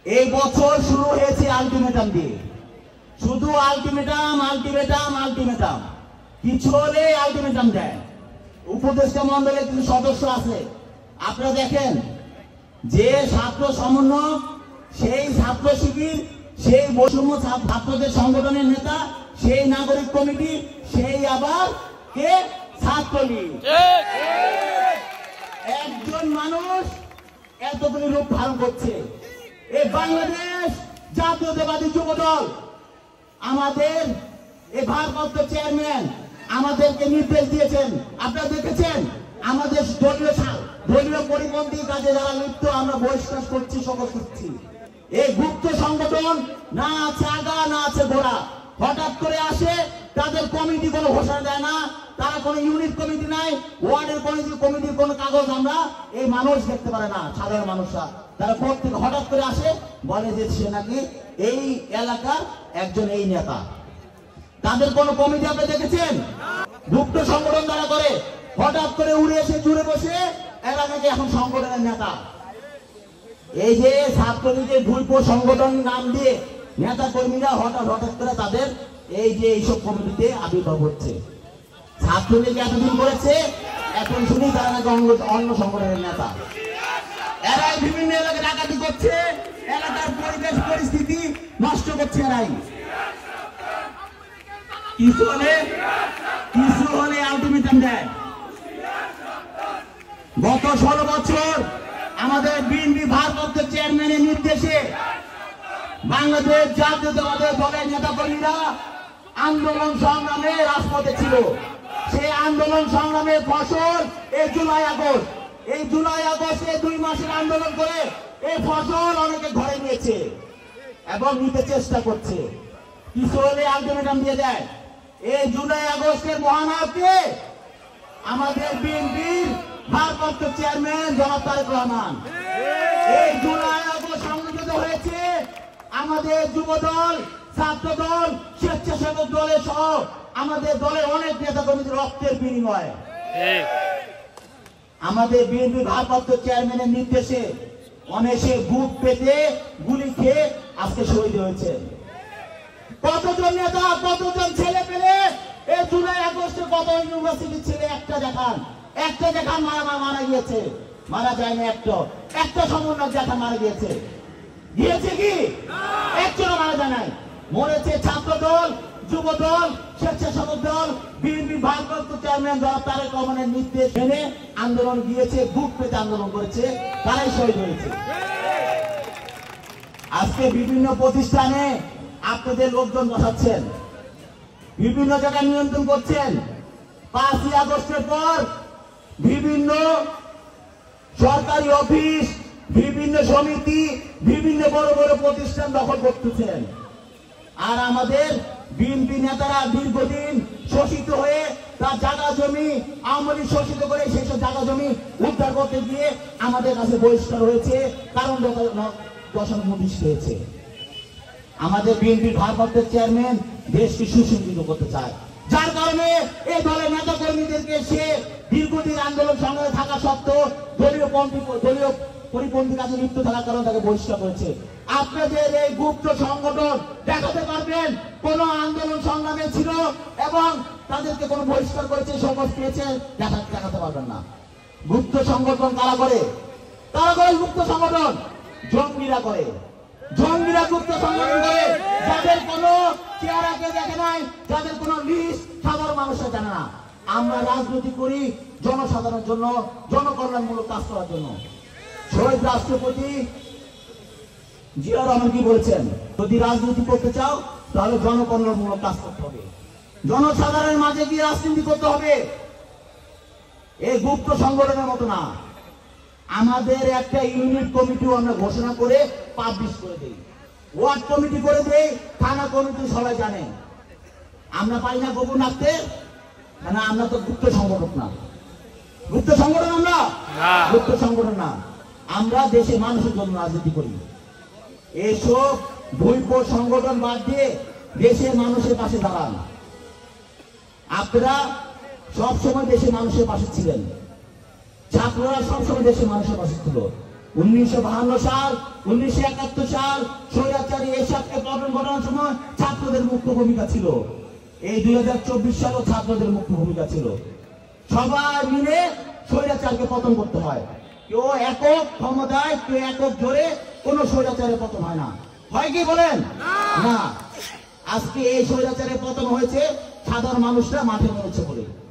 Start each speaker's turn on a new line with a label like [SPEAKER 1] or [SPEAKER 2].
[SPEAKER 1] এই বছর শুরু হয়েছে আলটিমেটাম দিয়ে, শুধু আলটিমেটাম আলটিমেটাম আলটিমেটাম, কিছু হলে আলটিমেটাম দেয়। উপদেষ্টা মন্ডলে কিছু সদস্য আছে, আপনারা দেখেন যে ছাত্র সমন্বয়, সেই ছাত্র শিবির, সেই বৈষম্য ছাত্রদের সংগঠনের নেতা, সেই নাগরিক কমিটি, সেই আবার কে ছাত্রলীগ। একজন মানুষ এতগুলি রূপ ধারণ করছে। এই বাংলাদেশ জাতীয়তাবাদী যুব দল, আমাদের এই ভারপ্রাপ্ত চেয়ারম্যান আমাদেরকে নির্দেশ দিয়েছেন, আপনারা দেখেছেন। আমাদের দলীয় পরিপন্থী কাজে যারা লিপ্ত আমরা বহিষ্কার করছি, সকল করছি। এই গুপ্ত সংগঠন না আছে আগা না আছে গোড়া, হঠাৎ করে আসে, তাদের কমিটি কোনো ঘোষণা দেয় না, তারা কোনো ইউনিট কমিটি নাই, ওয়ার্ডের কমিটির কোনো কাগজ আমরা এই মানুষ দেখতে পারে না, সাধারণ মানুষরা। তারা কোর্ট থেকে হঠাৎ করে আসে, বলে যে সে নাকি এই এলাকার একজন এই নেতা। তাদের কোনো কমিটি আপনি দেখেছেন? গুপ্ত সংগঠন যারা করে, হঠাৎ করে উড়ে এসে জুড়ে বসে এলাকাকে এখন সংগঠনের নেতা। এই যে ছাত্রলীগের ভুলপো সংগঠন নাম দিয়ে নেতা কর্মীরা হঠাৎ করে তাদের এই যে এইসব কমিটিতে আবির্ভাব হচ্ছে। ছাত্রলীগ এতদিন করেছে, এখন শুনি তারা নাকি অন্য সংগঠনের নেতা। এরাই বিভিন্ন এলাকায় ডাকাতি করছে, এলাকার পরিবেশ পরিস্থিতি নষ্ট করছে। এরাই কিছু হলে আলটিমেটাম দেয়। গত 16 বছর আমাদের বিএনপি ভারপ্রাপ্ত চেয়ারম্যানের নির্দেশে বাংলাদেশ জাতীয়তাবাদী দলের নেতাকর্মীরা আন্দোলন সংগ্রামে রাজপথে ছিল। সেই আন্দোলন সংগ্রামের ফসল এই জুলাই আগস্ট। এই জুলাই আগস্টে 2 মাসের আন্দোলন করে এই ফসল অনেকে ঘরে নিয়েছে এবং নিতে চেষ্টা করছে। কিছু হলে আলটিমেটাম দিয়ে দেয়। এই জুলাই আগস্টের মহানায়ককে আমাদের বিএনপির ভারপ্রাপ্ত চেয়ারম্যান জনাব তারেক রহমান। এই জুলাই আগস্ট সংগঠিত হয়েছে আমাদের যুব দল, ছাত্র দল, স্বেচ্ছাসেবক দলের সহ আমাদের দলের অনেক নেতা কর্মীদের রক্তের বিনিময়ে। আমাদের বিএনপি ভারপ্রাপ্ত চেয়ারম্যানের নির্দেশে অনেকে বুক পেতে গুলি খেয়ে আজকে শহীদ হয়েছে। কতজন নেতা, কতজন ছেলে পেলে এই জুলাই আগস্টে কত ইউনিভার্সিটির ছেলে একটা দেখান মারা গিয়েছে। মারা যায়নি, একটা সমন্বয় দেখা মারা গিয়েছে কি? একজনও মারা যায় নাই। মরেছে ছাত্র দল, যুব দল, স্বেচ্ছাসেবক দল, বিএনপি ভারপ্রাপ্ত চেয়ারম্যান জনাব তারেক রহমানের নির্দেশ মেনে আন্দোলন গিয়েছে, বুক পেতে আন্দোলন করেছে, তারাই শহীদ হয়েছে। আজকে বিভিন্ন প্রতিষ্ঠানে আপনাদের লোকজন বসাচ্ছেন, বিভিন্ন জায়গায় নিয়ন্ত্রণ করছেন। 5ই আগস্টের পর বিভিন্ন সরকারি অফিস, বিভিন্ন সমিতি, বিভিন্ন বড় বড় প্রতিষ্ঠান দখল করতেছেন। আর আমাদের বিএনপি নেতারা দীর্ঘদিন শোষিত হয়ে তার জায়গা জমি আওয়ামী লীগ শোষিত করে সেই সব জায়গা জমি উদ্ধার করতে গিয়ে আমাদের কাছে বহিষ্কার হয়েছে, কারণ দশম নোটিশ পেয়েছে। আমাদের বিএনপির ভারপ্রাপ্ত চেয়ারম্যান দেশকে সুশৃঙ্খলিত করতে চায়, যার কারণে এই দলের নেতা কর্মীদেরকে সে দীর্ঘদিন আন্দোলন সংগ্রামে থাকা সত্ত্বেও দলীয় পরিপন্থী কাজে লিপ্ত থাকার কারণে তাকে বহিষ্কার করেছে। আপনাদের এই গুপ্ত সংগঠন দেখাতে পারবেন কোন আন্দোলন সংগ্রামে ছিল এবং তাদেরকে কোন বহিষ্কার করেছে, সমাজ পেয়েছে, দেখাতে পারবেন না। গুপ্ত সংগঠন কারা করে? গুপ্ত সংগঠন জঙ্গিরা করে। জঙ্গিরা গুপ্ত সংগঠন করে, যাদের কোনো চেহারাকে দেখে নাই, যাদের কোনো লিস্ট সাধারণ মানুষের জানে না। আমরা রাজনীতি করি জনসাধারণের জন্য, জনকল্যাণমূলক কাজ করার জন্য। শহীদ রাষ্ট্রপতি জিয়া রহমান কি বলেছেন? যদি রাজনীতি করতে চাও তাহলে জনকল্যাণমূলক কাজ করতে হবে, জনসাধারণের মাঝে গিয়ে রাজনীতি করতে হবে। এই গুপ্ত সংগঠনের মতো না। আমাদের একটা ইউনিট কমিটিও আমরা ঘোষণা করে পাবলিশ করে দেই, ওয়ার্ড কমিটি করে দেই, থানা কমিটি সবাই জানে। আমরা পারি না গোপন রাখতে, না আমরা তো গুপ্ত সংগঠন না। গুপ্ত সংগঠন আমরা গুপ্ত সংগঠন না, আমরা দেশে মানুষের জন্য রাজনীতি করি। এইসব ভুলপো সংগঠন বাদ দিয়ে দেশের মানুষের পাশে দাঁড়ান। আপনারা সবসময় দেশের মানুষের পাশে ছিলেন, ছাত্ররা সবসময় দেশের মানুষের পাশে ছিল। 1952 সাল, 1971 সাল, ঘটানোর সময় ছাত্রদের মুখ্য ভূমিকা ছিল। এই 2024 সালেও ছাত্রদের মুখ্য ভূমিকা ছিল। সবাই মিলে স্বৈরাচারকে পতন করতে হয়। কেউ একক ক্ষমতায়, কেউ একক জোরে কোন স্বৈরাচারের পতন হয় না। হয় কি বলেন? না। আজকে এই স্বৈরাচারের পতন হয়েছে সাধারণ মানুষরা মাঠে নেমেছে বলে।